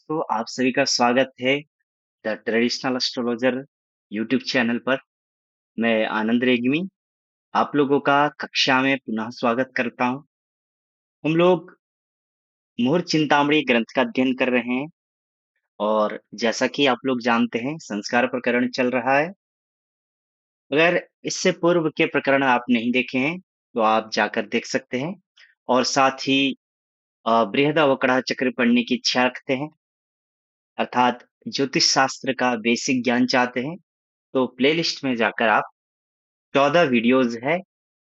दोस्तों, आप सभी का स्वागत है the traditional astrologer YouTube channel पर। मैं आनंद रेग्मी आप लोगों का कक्षा में पुनः स्वागत करता हूं। हम लोग मुहूर्त चिंतामणि ग्रंथ का अध्ययन कर रहे हैं और जैसा कि आप लोग जानते हैं संस्कार प्रकरण चल रहा है। अगर इससे पूर्व के प्रकरण आप नहीं देखे हैं तो आप जाकर देख सकते हैं और साथ ही बृहद अवकड़ा चक्र पढ़ने की इच्छा रखते हैं अर्थात ज्योतिष शास्त्र का बेसिक ज्ञान चाहते हैं तो प्लेलिस्ट में जाकर आप 14 वीडियोस है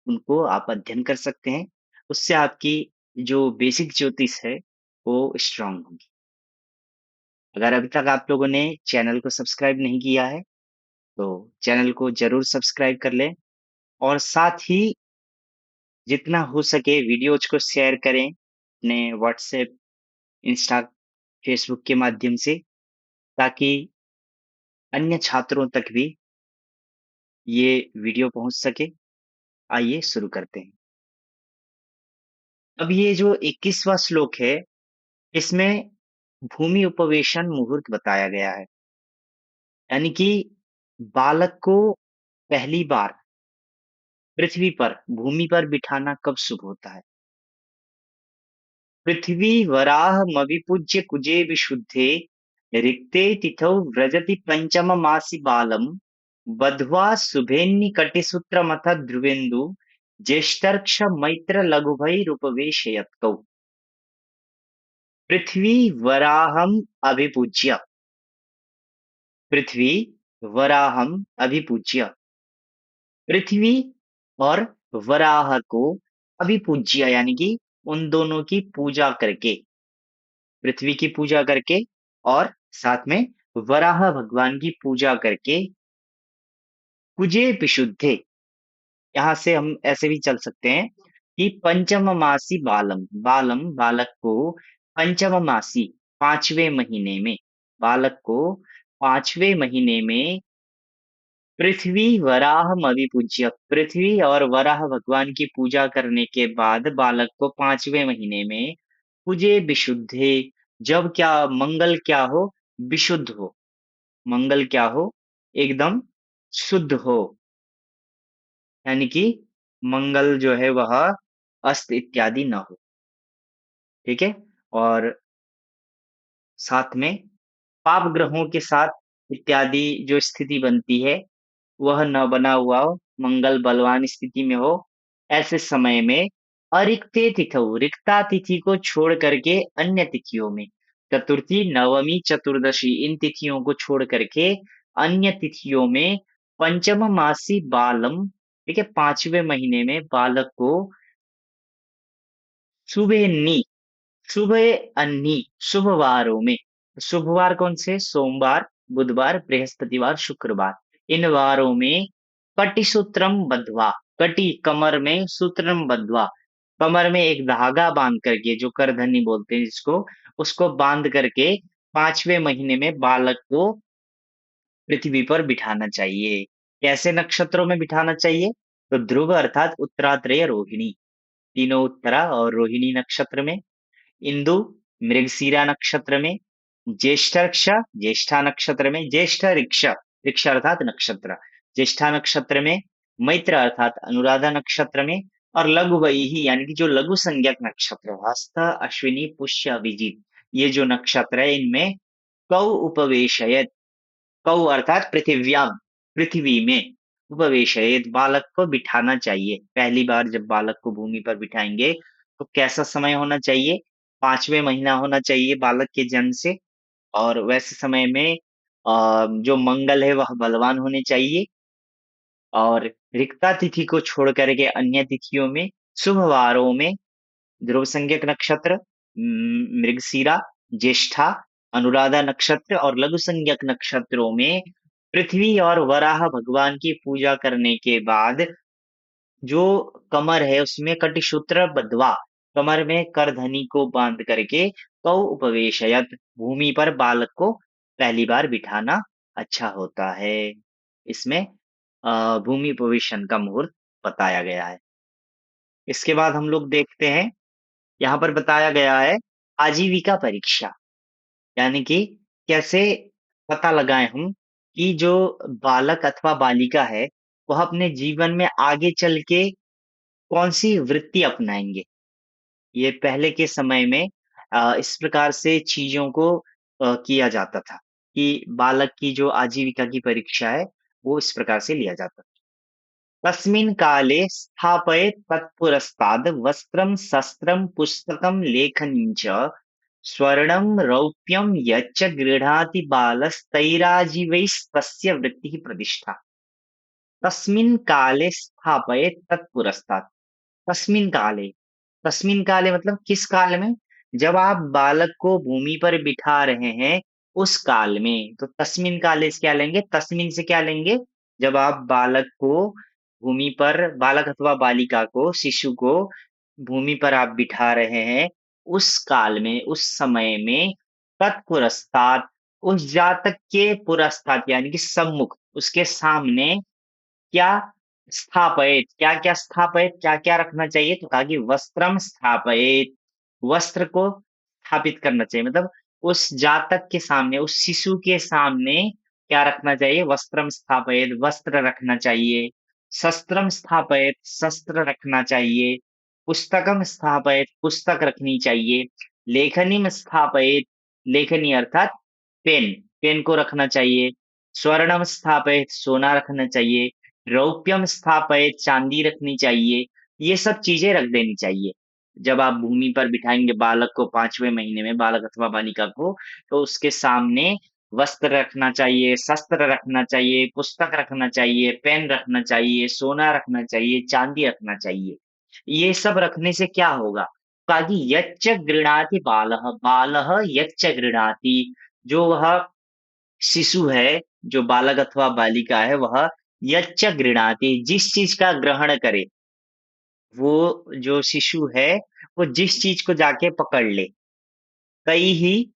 उनको आप अध्ययन कर सकते हैं। उससे आपकी जो बेसिक ज्योतिष है वो स्ट्रांग होगी। अगर अभी तक आप लोगों ने चैनल को सब्सक्राइब नहीं किया है तो चैनल को जरूर सब्सक्राइब कर लें और साथ ही जितना हो सके वीडियोज को शेयर करें अपने व्हाट्सएप, इंस्टा, फेसबुक के माध्यम से ताकि अन्य छात्रों तक भी ये वीडियो पहुंच सके। आइए शुरू करते हैं। अब ये जो 21वां श्लोक है इसमें भूमि उपवेशन मुहूर्त बताया गया है। यानी कि बालक को पहली बार पृथ्वी पर भूमि पर बिठाना कब शुभ होता है। पृथ्वी वराह मविपूज्य कुजे विशुद्धे रिक्ते तिथौ व्रजति पंचम मासी बालम बध्वा शुभेन्नि कटिसूत्रमथ ध्रुवेन्दु ज्येष्ठर्क्ष मैत्र लघुभैरुपवेशयत्कौ। पृथ्वी वराहम अभिपूज्य, पृथ्वी वराहम अभिपूज्य, पृथ्वी और वराह को अभिपूज्य यानी कि उन दोनों की पूजा करके, पृथ्वी की पूजा करके और साथ में वराह भगवान की पूजा करके कुजे विशुद्धे, यहाँ से हम ऐसे भी चल सकते हैं कि पंचम मासी बालम, बालम बालक को पंचम मासी पांचवें महीने में, बालक को पांचवें महीने में पृथ्वी वराह अभिपूज्य, पृथ्वी और वराह भगवान की पूजा करने के बाद बालक को पांचवें महीने में पूजे विशुद्धे, जब क्या मंगल क्या हो, विशुद्ध हो, मंगल क्या हो, एकदम शुद्ध हो, यानी कि मंगल जो है वह अस्त इत्यादि न हो। ठीक है। और साथ में पाप ग्रहों के साथ इत्यादि जो स्थिति बनती है वह न बना हुआ हो, मंगल बलवान स्थिति में हो, ऐसे समय में अरिक्ते तिथौ, रिक्ता तिथि को छोड़ करके अन्य तिथियों में, चतुर्थी, नवमी, चतुर्दशी इन तिथियों को छोड़ करके अन्य तिथियों में पंचम मासी बालम, ठीक है, पांचवें महीने में बालक को शुभेन्नी, शुभ अन्नी, शुभवारों में, शुभवार कौन से, सोमवार, बुधवार, बृहस्पतिवार, शुक्रवार, इन वारों में कटिसूत्रम बंधवा, कटी कमर में, सूत्रम बंधवा कमर में एक धागा बांध करके, जो करधनी बोलते हैं जिसको, उसको बांध करके पांचवें महीने में बालक को पृथ्वी पर बिठाना चाहिए। कैसे नक्षत्रों में बिठाना चाहिए, तो ध्रुव अर्थात उत्तरात्रेय, रोहिणी, तीनों उत्तरा और रोहिणी नक्षत्र में, इंदु मृगशीरा नक्षत्र में, ज्येष्ठर्क्ष ज्येष्ठा नक्षत्र में, ज्येष्ठ ऋक्ष ऋक्ष अर्थात नक्षत्र, ज्येष्ठा नक्षत्र में, मैत्र अर्थात अनुराधा नक्षत्र में, और लघु वही यानी कि जो लघु संज्ञक नक्षत्र हस्त, अश्विनी, पुष्य, अभिजीत, ये जो नक्षत्र है इनमें कौ उपवेशयत, कौ अर्थात पृथिव्याम, पृथ्वी में, उपवेशयत बालक को बिठाना चाहिए। पहली बार जब बालक को भूमि पर बिठाएंगे तो कैसा समय होना चाहिए, पांचवें महीना होना चाहिए बालक के जन्म से, और वैसे समय में जो मंगल है वह बलवान होने चाहिए, और रिक्ता तिथि को छोड़ करके अन्य तिथियों में, शुभ वारों में ध्रुव संज्ञक नक्षत्र, मृगशीरा, ज्येष्ठा, अनुराधा नक्षत्र और लघु संज्ञक नक्षत्रों में पृथ्वी और वराह भगवान की पूजा करने के बाद जो कमर है उसमें कटिसूत्र बंधवा, कमर में करधनी को बांध करके कौ उपवेशयत, भूमि पर बालक को पहली बार बिठाना अच्छा होता है। इसमें भूमि उपवेशन का मुहूर्त बताया गया है। इसके बाद हम लोग देखते हैं, यहाँ पर बताया गया है आजीविका परीक्षा, यानी कि कैसे पता लगाएँ हम कि जो बालक अथवा बालिका है, वह अपने जीवन में आगे चल के कौन-सी वृत्ति अपनाएँगे। ये पहले के समय में इस प्रकार से चीज़ों को किया जाता था कि बालक की जो आजीविका की परीक्षा है, वो इस प्रकार से लिया जाता था। तस्मिन् काले स्थापयेत् तत्पुरस्ताद् वस्त्रं शस्त्रं पुस्तकं लेखनीं च स्वर्णं रौप्यं यच्च गृह्णाति बालस्तैराजीवैस्तस्य वृत्तिः प्रतिष्ठा। तस्मिन् काले स्थापयेत् तत्पुरस्तात्। तस्मिन् काले, तस्मिन् काले मतलब किस काल में? जब आप बालक को भूमि पर बिठा रहे हैं, उस काल में। तो तस्मिन् काले से क्या लेंगे? तस्मिन् से क्या लेंगे? जब आप बालक को भूमि पर बालक अथवा बालिका को, शिशु को भूमि पर आप बिठा रहे हैं, उस काल में, उस समय में तत्पुरस्तात्, उस जातक के पुरस्तात् यानी कि सम्मुख, उसके सामने क्या स्थापयेत, क्या-क्या स्थापयेत, क्या-क्या रखना चाहिए? तो कहा कि वस्त्रम स्थापयेत, वस्त्र को स्थापित करना चाहिए। मतलब उस जातक के सामने, उस शिशु के सामने क्या रखना चाहिए? वस्त्रम स्थापयेत, वस्त्र रखना चाहिए। शस्त्रम स्थापयेत, शस्त्र रखना चाहिए। पुस्तकम स्थापयेत, पुस्तक रखनी चाहिए। लेखनीम स्थापयेत, लेखनी अर्थात पेन, पेन को रखना चाहिए। स्वर्णम स्थापयेत, सोना रखना चाहिए। रौप्यम स्थापयेत, चांदी रखनी चाहिए। ये सब चीज़ें रख देनी चाहिए। जब आप भूमि पर बिठाएँगे बालक को 5वें महीने में, बालक अथवा बालिका को, तो उसके सामने वस्त्र रखना चाहिए, शस्त्र रखना चाहिए, पुस्तक रखना चाहिए, पेन रखना चाहिए, सोना रखना चाहिए, चांदी रखना चाहिए। ये सब रखने से क्या होगा? कहा कि यच्च गृह्णाति बालः, बालः यच्च गृह्णाति, जो वह शिशु है, जो बालक अथवा बालिका है, वह यच्च गृह्णाति, जिस चीज़ का ग्रहण करे, वो जो शिशु है, वो जिस चीज़ को जाके पकड़ ले, तैहि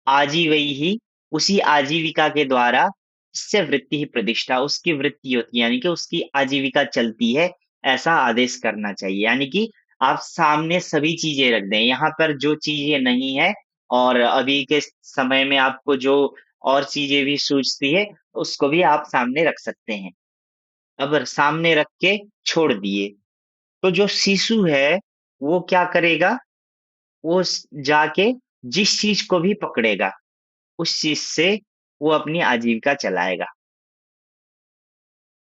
आजीवैहि, उसी आजीविका के द्वारा उससे वृत्ति ही प्रतिष्ठा, उसकी वृत्ति होती है, यानी कि उसकी आजीविका चलती है, ऐसा आदेश करना चाहिए। यानी कि आप सामने सभी चीज़ें रख दें, यहाँ पर जो चीज़ें नहीं है और अभी के समय में आपको जो और चीज़ें भी सूझती है, उसको भी आप सामने रख सकते हैं। अब सामने रख के छोड़ दिए, तो जो शिशु है, वो क्या करेगा? वो जाके जिस चीज़ को भी पकड़ेगा, उस चीज़ से वो अपनी आजीविका चलाएगा।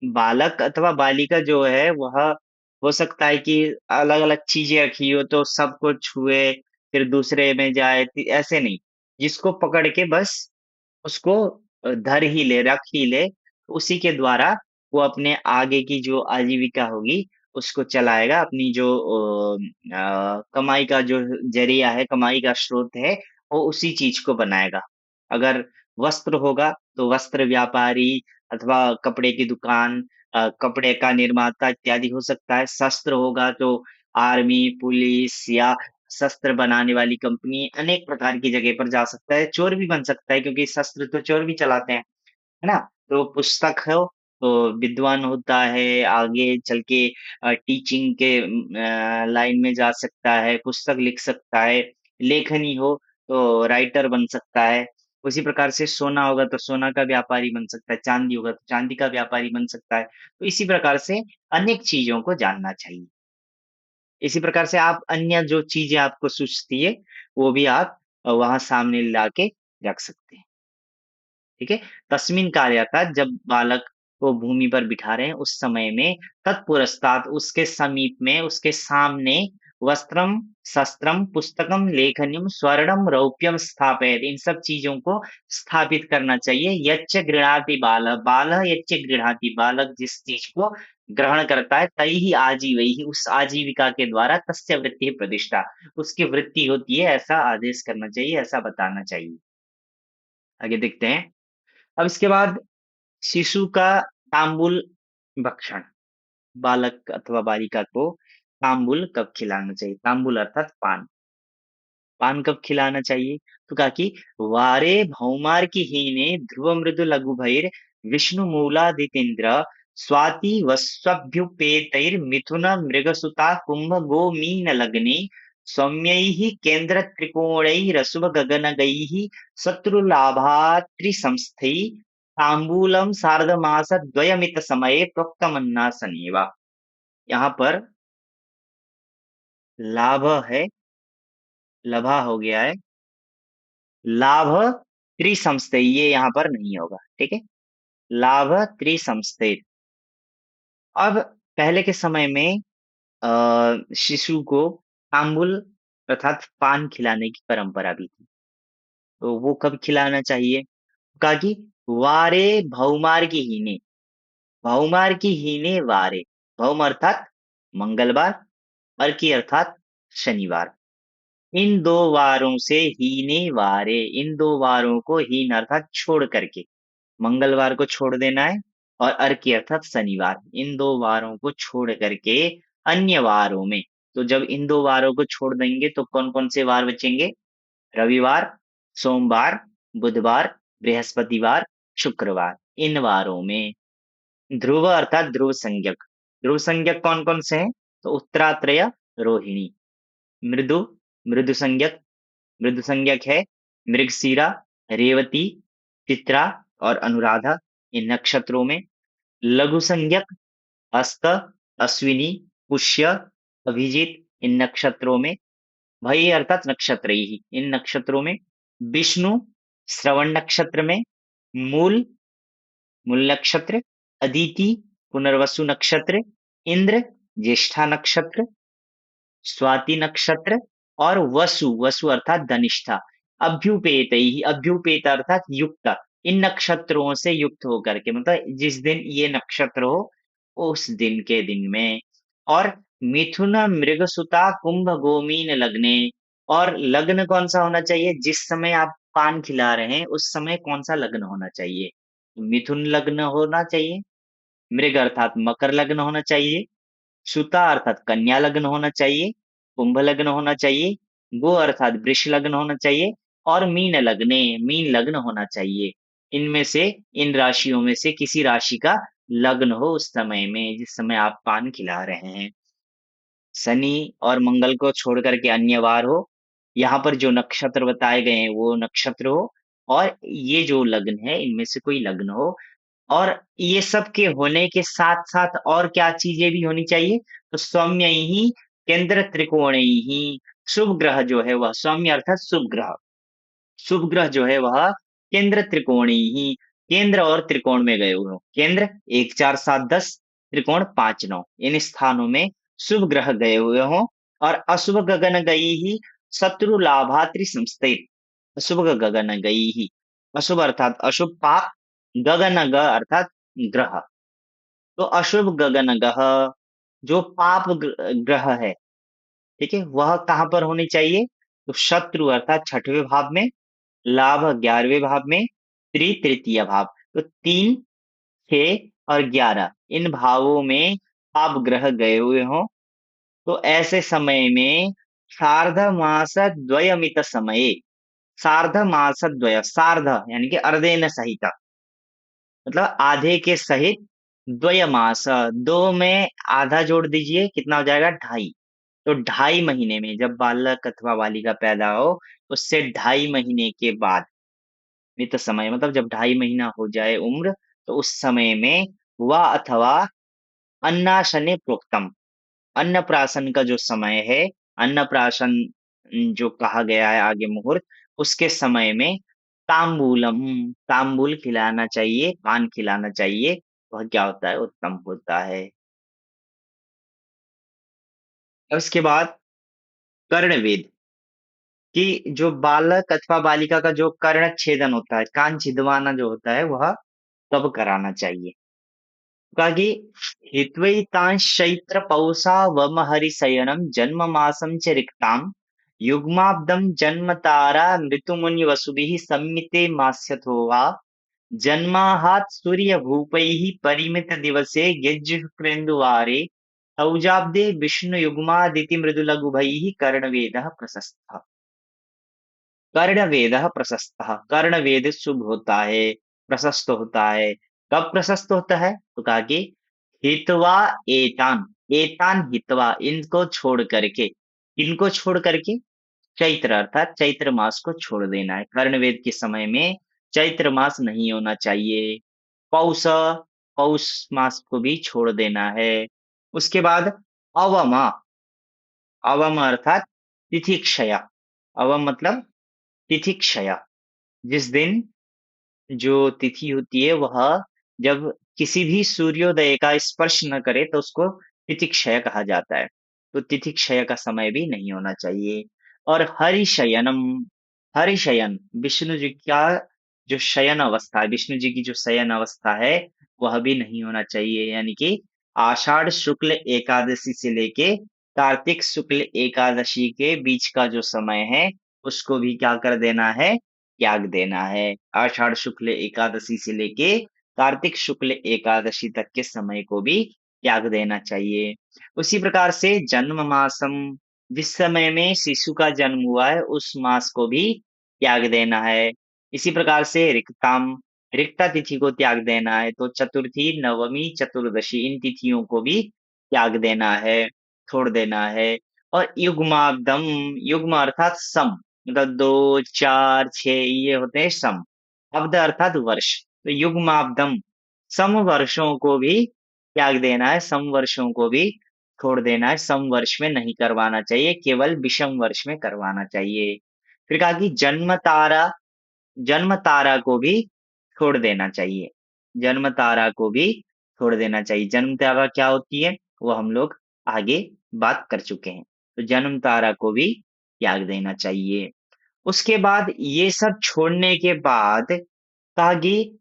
बालक अथवा बालिका जो है वह हो सकता है कि अलग-अलग चीज़ें रखी हो तो सबको छुए, फिर दूसरे में जाए, ऐसे नहीं। जिसको पकड़ के बस उसको धर ही ले, रख ही ले, उसी के द्वारा वो अपने आगे की जो आजीविका होगी, उसको चलाएगा। अपनी जो कमाई का जो ज़रिया है, कमाई का स्रोत है, वो उसी चीज़ को बनाएगा। अगर वस्त्र होगा, तो वस्त्र व्यापारी अथवा कपड़े की दुकान, कपड़े का निर्माता इत्यादि हो सकता है। शस्त्र होगा तो आर्मी, पुलिस या शस्त्र बनाने वाली कंपनी अनेक प्रकार की जगह पर जा सकता है। चोर भी बन सकता है क्योंकि शस्त्र तो चोर भी चलाते हैं। है ना? तो पुस्तक हो तो विद्वान होता है, आगे चल के टीचिंग के लाइन में जा सकता है, पुस्तक लिख सकता है, लेखनी हो तो राइटर बन सकता है। उसी प्रकार से सोना होगा तो सोना का व्यापारी बन सकता है, चाँदी होगा तो चाँदी का व्यापारी बन सकता है। तो इसी प्रकार से अनेक चीज़ों को जानना चाहिए। इसी प्रकार से आप अन्य जो चीज़ें आपको सूझती है, वो भी आप वहाँ सामने लाके रख सकते हैं। ठीक है? तस्मिन काल अर्थात जब बालक को भूमि पर बिठा रहे हैं, उस समय में तत्पुरस्तात् उसके समीप में, उसके सामने वस्त्रम, शस्त्रम, पुस्तकम, लेखनीम, स्वर्णम, रौप्यम स्थापयेत्, इन सब चीज़ों को स्थापित करना चाहिए। यच्च गृह्णाति बालः, बालः यच्च गृह्णाति, बालक जिस चीज़ को ग्रहण करता है, तैहि आजीवैहि, उस आजीविका के द्वारा तस्य वृत्तिः प्रतिष्ठा, उसकी वृत्ति होती है, ऐसा आदेश करना चाहिए, ऐसा बताना चाहिए। आगे देखते हैं। अब इसके बाद शिशु का तांबुल भक्षण, बालक अथवा बालिका को तांबुल कब खिलाना चाहिए? तांबुल अर्थात पान। पान कब खिलाना चाहिए? तो कहा कि वारे भौमार्किहीने ध्रुव मृदु लघुभैर विष्णु मूलादितीन्द्र स्वाति वस्वभ्युपेतैर्मिथुन मृगसुता कुंभ गोमीन लग्ने सौम्यैः केन्द्रत्रिकोणैरसुभगगनगैः शत्रुलाभात्रिसंस्थैः ताम्बूलं सार्धमासद्वयमितसमये प्रोक्तमन्नासनेव। यहाँ पर लाभ है, लभा हो गया है, लाभ त्रिसंस्थै ये यहाँ पर नहीं होगा, ठीक है। लाभ त्रिसंस्थै। अब पहले के समय में शिशु को तांबुल अर्थात पान खिलाने की परंपरा भी थी। तो वो कब खिलाना चाहिए? कहा कि वारे भौमार की हीने, भौमार की हीने वारे, भौम अर्थात मंगलवार, और की अर्थात शनिवार। इन दो वारों से हीने वारे, इन दो वारों को हीन अर्थात छोड़ करके, मंगलवार को छोड़ देना है और अर्की अर्थात शनिवार, इन दो वारों को छोड़ करके अन्य वारों में, तो जब इन दो वारों को छोड़ देंगे तो कौन कौन से वार बचेंगे? रविवार, सोमवार, बुधवार, बृहस्पतिवार, शुक्रवार। इन वारों में ध्रुव अर्थात ध्रुव संज्ञक, ध्रुव संज्ञक कौन कौन से हैं? तो उत्तरात्रय, रोहिणी। मृदु, मृदु संज्ञक, मृदु संज्ञक है मृगशीरा, रेवती, चित्रा और अनुराधा, इन नक्षत्रों में। लघु संज्ञक हस्त, अश्विनी, पुष्य, अभिजीत, इन नक्षत्रों में। भई अर्थात नक्षत्र ही, इन नक्षत्रों में। विष्णु श्रवण नक्षत्र में। मूल, मूल नक्षत्र। अदिति पुनर्वसु नक्षत्र। इंद्र ज्येष्ठा नक्षत्र। स्वाति नक्षत्र और वसु, वसु अर्थात धनिष्ठा। अभ्युपेत ही, अभ्युपेत अर्थात युक्त, इन नक्षत्रों से युक्त होकर के, मतलब जिस दिन ये नक्षत्र हो उस दिन के दिन में। और मिथुन मृगसुता कुंभ गोमीन लग्ने, और लग्न कौन सा होना चाहिए? जिस समय आप पान खिला रहे हैं उस समय कौन सा लग्न होना चाहिए? मिथुन लग्न होना चाहिए, मृग अर्थात मकर लग्न होना चाहिए, सुता अर्थात कन्या लग्न होना चाहिए, कुंभ लग्न होना चाहिए, गो अर्थात वृष लग्न होना चाहिए, और मीन लग्ने, मीन लग्न होना चाहिए। इनमें से, इन राशियों में से किसी राशि का लग्न हो उस समय में जिस समय आप पान खिला रहे हैं। शनि और मंगल को छोड़ करके अन्य वार हो, यहाँ पर जो नक्षत्र बताए गए हैं वो नक्षत्र हो, और ये जो लग्न है इनमें से कोई लग्न हो। और ये सब के होने के साथ-साथ और क्या चीज़ें भी होनी चाहिए? तो सौम्यैः केंद्र त्रिकोणैः, शुभ ग्रह जो है वह सौम्य अर्थात शुभ ग्रह, शुभ ग्रह जो है वह केंद्र त्रिकोणैः, केंद्र और त्रिकोण में गए हुए हों। केंद्र 1, 4, 7, 10, त्रिकोण 5, 9, इन स्थानों में शुभ ग्रह गए हुए हों। और अशुभ गगन गईः शत्रु लाभात्रि संस्थैः, अशुभ गगन गईः, अशुभ अर्थात अशुभ पाप, गगन ग अर्थात ग्रह। तो अशुभ गगन गह, जो पाप ग्रह है, ठीक है, वह कहाँ पर होनी चाहिए? तो शत्रु अर्थात छठवें भाव में, लाभ 11वें भाव में, तृतीय भाव। तो 3, 6 और 11 इन भावों में पाप ग्रह गए हुए हों, तो ऐसे समय में सार्ध मास द्वयमित समये, सार्ध मास द्वय, सार्ध यानी कि अर्धेन सहित, मतलब आधे के सहित, द्वयमास, 2 में आधा जोड़ दीजिए, कितना हो जाएगा? 2.5। तो 2.5 महीने में जब बालक अथवा बालिका पैदा हो, उससे 2.5 महीने के बाद, मित समय मतलब जब 2.5 महीना हो जाए उम्र, तो उस समय में वह अथवा अन्नाशने प्रोक्तम, अन्नप्राशन का जो समय है, अन्नप्राशन जो कहा गया है आगे मुहूर्त, उसके समय में तांबूलम, तांबूल खिलाना चाहिए, पान खिलाना चाहिए, वह क्या होता है? उत्तम होता है। और उसके बाद कर्णवेद, कि जो बालक अथवा बालिका का जो कर्ण छेदन होता है, कान छिदवाना जो होता है, वह कब कराना चाहिए? कहा कि हित्वैतांश्चैत्र पौषा वम हरिशयनम जन्म मासं च रिक्ताम युग्माब्दम जन्म तारा मृतुमुनि वसुभिः सम्मिते मास्यथो वा जन्माहात् सूर्य भूपैः परिमित दिवसे यज्जुःकृन्दुवारे औजाब्दे विष्णु युग्मादिति मृदुलघुभैः कर्णवेदः प्रशस्तः। कर्णवेदः प्रशस्तः, कर्णवेद शुभ होता है, प्रशस्त होता है। कब प्रशस्त होता है? तो कहा कि हित्वा एतान, एतान हित्वा, इनको छोड़ करके, किनको छोड़ करके? चैत्र अर्थात चैत्र मास को छोड़ देना है। कर्णवेद के समय में चैत्र मास नहीं होना चाहिए। पौष पौष मास को भी छोड़ देना है। उसके बाद अवमा, अवम अर्थात तिथि क्षया। अवम मतलब तिथि क्षया। जिस दिन जो तिथि होती है वह जब किसी भी सूर्योदय का स्पर्श न करे तो उसको तिथि क्षय कहा जाता है। तो तिथि क्षय का समय भी नहीं होना चाहिए। और हरिशयनम, हरिशयन विष्णु जी का जो शयन अवस्था है, विष्णु जी की जो शयन अवस्था है वह भी नहीं होना चाहिए। यानी कि आषाढ़ शुक्ल एकादशी से लेके कार्तिक शुक्ल एकादशी के बीच का जो समय है उसको भी क्या कर देना है, त्याग देना है। आषाढ़ शुक्ल एकादशी से लेके कार्तिक शुक्ल एकादशी तक के समय को भी त्याग देना चाहिए। उसी प्रकार से जन्म मासम, जिस समय में शिशु का जन्म हुआ है उस मास को भी त्याग देना है। इसी प्रकार से रिक्ताम, रिक्ता तिथि को त्याग देना है। तो चतुर्थी, नवमी, चतुर्दशी इन तिथियों को भी त्याग देना है, छोड़ देना है। और युग्माब्दम, युग्म अर्थात सम, मतलब 2, 4, 6 ये होते हैं सम। अब्द अर्थात वर्ष। तो युग्माब्दम, सम वर्षों को भी त्याग देना है, सम वर्षों को भी छोड़ देना है। सम वर्ष में नहीं करवाना चाहिए, केवल विषम वर्ष में करवाना चाहिए। फिर कहा कि जन्म तारा, जन्म तारा को भी छोड़ देना चाहिए। जन्म तारा को भी छोड़ देना चाहिए। जन्म तारा क्या होती है वो हम लोग आगे बात कर चुके हैं। तो जन्म तारा को भी त्याग देना चाहिए। उसके बाद ये सब छोड़ने के बाद कहा कि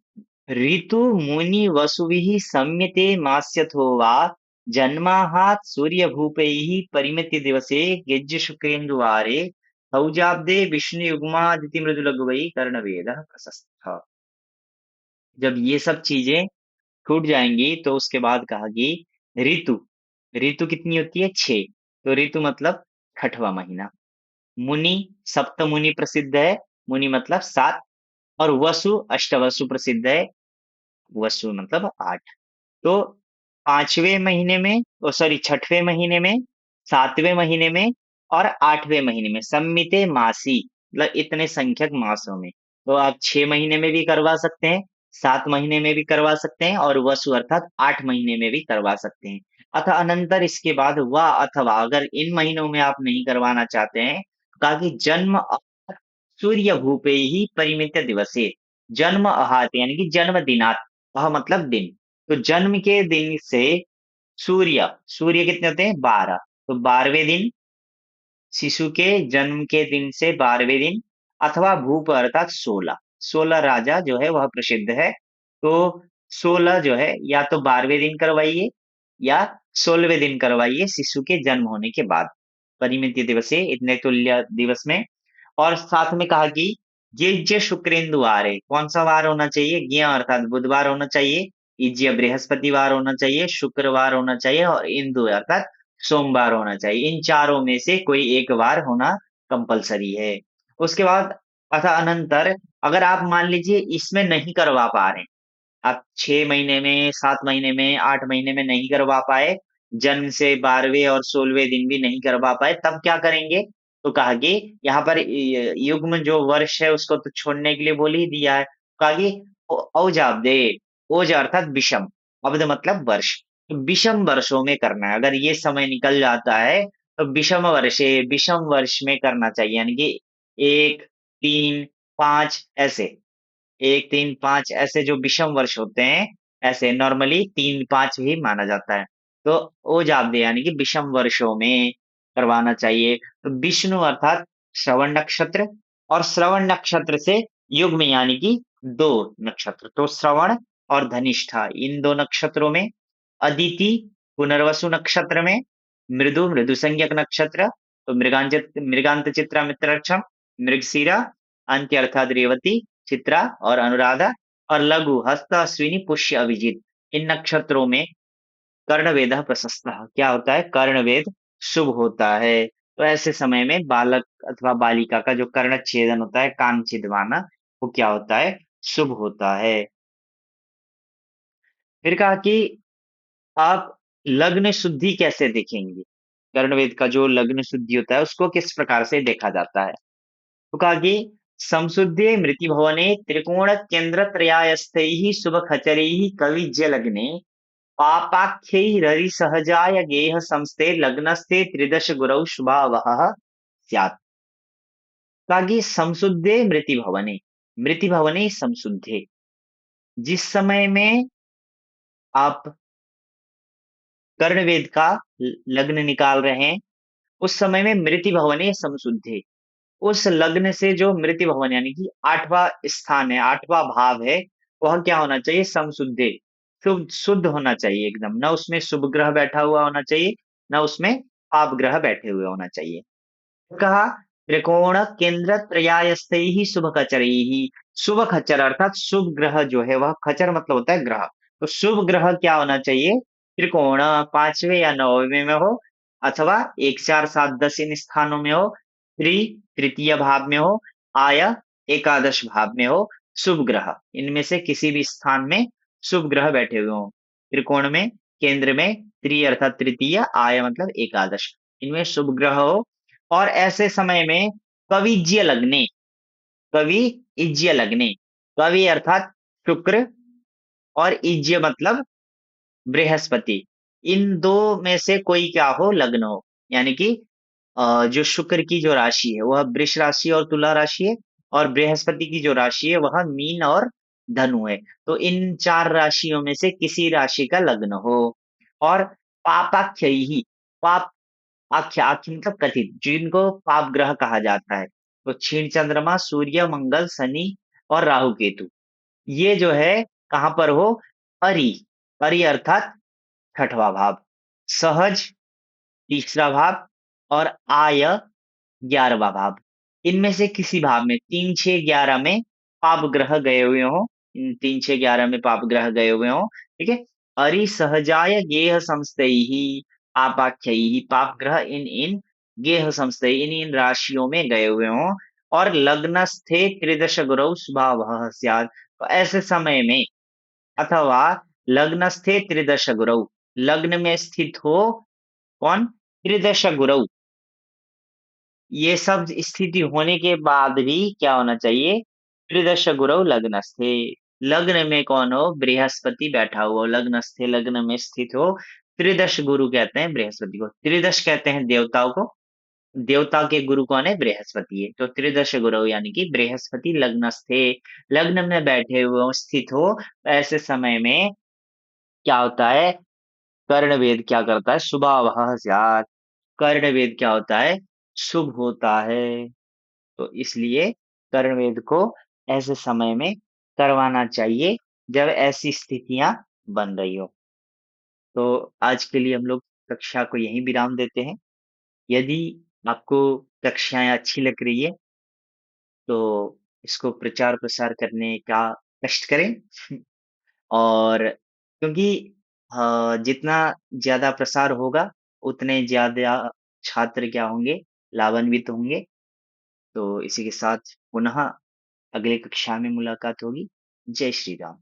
ऋतु मुनि वसुभिः सम्यते मास्यथो वा जन्माहात् सूर्यभूपैः परिमिति दिवसे गेज्य शुक्रेन्दुवारे हौजाब्दे विष्णुयुग्मादिति मृदुलघुवै कर्णवेदः प्रशस्तः। जब ये सब चीजें छूट जाएंगी तो उसके बाद कहा कि ऋतु, ऋतु कितनी होती है? 6। तो ऋतु मतलब छठवां महीना। मुनि, सप्त मुनि प्रसिद्ध है, मुनि मतलब 7। और वसु, अष्टवसु प्रसिद्ध है, वसु मतलब 8। तो 5वें महीने में, ओ सॉरी, 6वें महीने में, 7वें महीने में और 8वें महीने में सम्मिते मासी, मतलब इतने संख्यक मासों में। तो आप 6 महीने में भी करवा सकते हैं, 7 महीने में भी करवा सकते हैं और वसु अर्थात 8 महीने में भी करवा सकते हैं। अतः अनंतर इसके बाद व अथवा अगर इन महीनों में आप नहीं करवाना चाहते हैं, कहा कि जन्म सूर्य भूपे ही परिमित दिवसे, जन्म अहात यानी कि जन्म दिनात, अह मतलब दिन। तो जन्म के दिन से सूर्य, सूर्य कितने होते हैं? 12। तो 12वें दिन, शिशु के जन्म के दिन से 12वें दिन, अथवा भूप अर्थात 16, 16 राजा जो है वह प्रसिद्ध है। तो 16 जो है या तो 12वें दिन करवाइए या 16वें दिन करवाइए शिशु के जन्म होने के बाद, परिमित दिवसे इतने तुल्य दिवस में। और साथ में कहा कि ज्येष्ठ शुक्रेंदु वार है। कौन सा वार होना चाहिए? ज्ञ अर्थात बुधवार होना चाहिए, इज्य बृहस्पतिवार होना चाहिए, शुक्रवार होना चाहिए और इंदु अर्थात सोमवार होना चाहिए। इन चारों में से कोई एक वार होना कंपलसरी है। उसके बाद अतः अनंतर अगर आप मान लीजिए इसमें नहीं करवा पा रहे हैं, आप 6 महीने में, 7 महीने में, 8 महीने में नहीं करवा पाए, जन्म से 12वें और 16वें दिन भी नहीं करवा पाए, तब क्या करेंगे? तो कहा कि यहाँ पर युग्म जो वर्ष है उसको तो छोड़ने के लिए बोल ही दिया है। कहा कि औजाब्दे, ओज अर्थात विषम, अब्द मतलब वर्ष। तो विषम वर्षों में करना है। अगर ये समय निकल जाता है तो विषम वर्षे, विषम वर्ष में करना चाहिए। यानी कि 1, 3, 5 ऐसे, 1, 3, 5 ऐसे जो विषम वर्ष होते हैं, ऐसे नॉर्मली 3, 5 ही माना जाता है। तो ओजाब्दे यानी कि विषम वर्षों में करवाना चाहिए। तो विष्णु अर्थात श्रवण नक्षत्र, और श्रवण नक्षत्र से युग्म यानी कि 2 नक्षत्र, तो श्रवण और धनिष्ठा इन 2 नक्षत्रों में, अदिति पुनर्वसु नक्षत्र में, मृदु मृदु संज्ञक नक्षत्र, तो मृगांत चित्रा मित्रक्षम, मृगशीरा, अंत्य अर्थात रेवती, चित्रा और अनुराधा, और लघु हस्त अश्विनी पुष्य अभिजीत इन नक्षत्रों में कर्णवेद प्रशस्त, क्या होता है? कर्णवेद शुभ होता है। तो ऐसे समय में बालक अथवा बालिका का जो कर्ण छेदन होता है, कान छिदवाना, वो क्या होता है? शुभ होता है। फिर कहा कि आप लग्न शुद्धि कैसे देखेंगे? कर्णवेद का जो लग्न शुद्धि होता है उसको किस प्रकार से देखा जाता है। तो कहा कि संशुद्धे मृतिभवने त्रिकोण केंद्र त्रयायस्थैः शुभ खचरैः कविज्य लग्ने पापाख्यैररि सहजाय गेह संस्थे लग्नस्थे त्रिदश गुरौ शुभावहः स्यात्। कहा कि संशुद्धे मृति भवने संशुद्धे, जिस समय में आप कर्णवेद का लग्न निकाल रहे हैं, उस समय में मृति भवने समशुद्धे, उस लग्न से जो मृति भवन यानी कि 8वां स्थान है, 8वां भाव है, वह क्या होना चाहिए? समशुद्धे, शुद्ध शुद्ध होना चाहिए एकदम, ना उसमें शुभ ग्रह बैठा हुआ होना चाहिए, ना उसमें पाप ग्रह बैठे हुए होना चाहिए। कहा त्रिकोण केंद्र त्रयायस्थैः शुभ खचरैः, शुभ खच्चर अर्थात शुभ ग्रह जो है वह खच्चर मतलब होता है ग्रह, तो शुभ ग्रह क्या होना चाहिए? त्रिकोण 5वें या 9वें में हो, अथवा 1 4 7 10 इन स्थानों में हो, तृतीय भाव में हो, आय एकादश भाव में हो, शुभ ग्रह इनमें से किसी भी स्थान में शुभ ग्रह बैठे हुए हों, त्रिकोण में, केंद्र में, अर्थात तृतीय, आय मतलब एकादश, इनमें शुभ ग्रह हो, और ऐसे समय में कविज्य लग्ने, कवि इज्य लग्ने, कवि अर्थात शुक्र और इज्य मतलब बृहस्पति, इन दो में से कोई क्या हो? लग्न हो, यानी कि जो शुक्र की जो राशि है वह वृष राशि और तुला राशि है, और बृहस्पति की जो राशि है वह मीन और धनु है। तो इन 4 राशियों में से किसी राशि का लग्न हो, और पापाख्य ही, पाप आख्या, आख्या मतलब कथित, जिनको पाप ग्रह कहा जाता है, तो क्षीण चंद्रमा, सूर्य, मंगल, शनि और राहु केतु, ये जो है कहाँ पर हो? अरि, अरि अर्थात 6वां भाव, सहज तीसरा भाव, और आय 11वां भाव, इनमें से किसी भाव में 3 6 11 में पाप ग्रह गए हुए हों, इन 3 6 11 में पाप ग्रह गए हुए हों, ठीक है? अरि सहजाय गेह संस्थैहि पापाख्यैहि, पाप ग्रह इन इन गेह संस्थैहि, इन इन राशियों में गए हुए हों, और लग्नस्थे त्रिदश गुरौ शुभावहः स्यात्, तो ऐसे समय में, अथवा लग्नस्थे त्रिदश गुरौ, लग्न में स्थित हो कौन? त्रिदश गुरौ, ये सब स्थिति होने के बाद भी क्या होना चाहिए? त्रिदश गुरौ लग्नस्थे, लग्न में कौन हो? बृहस्पति बैठा हुआ हो, लग्नस्थे लग्न में स्थित हो, त्रिदश गुरु कहते हैं बृहस्पति को, त्रिदश कहते हैं देवताओं को, देवता के गुरु कौन है? बृहस्पति है, तो त्रिदश गुरु यानी कि बृहस्पति लग्नस्थे, लग्न में बैठे हुए हो, स्थित हो, ऐसे समय में क्या होता है? कर्णवेद क्या करता है? शुभावहः स्यात्, कर्णवेद क्या होता है? शुभ होता है। तो इसलिए कर्णवेद को ऐसे समय में करवाना चाहिए जब ऐसी स्थितियां बन रही हो। तो आज के लिए हम लोग कक्षा को यहीं विराम देते हैं। यदि आपको कक्षाएं अच्छी लग रही है तो इसको प्रचार प्रसार करने का कष्ट करें और क्योंकि जितना ज्यादा प्रसार होगा उतने ज्यादा छात्र क्या होंगे? लाभान्वित होंगे। तो इसी के साथ पुनः अगली कक्षा में मुलाकात होगी। जय श्री राम।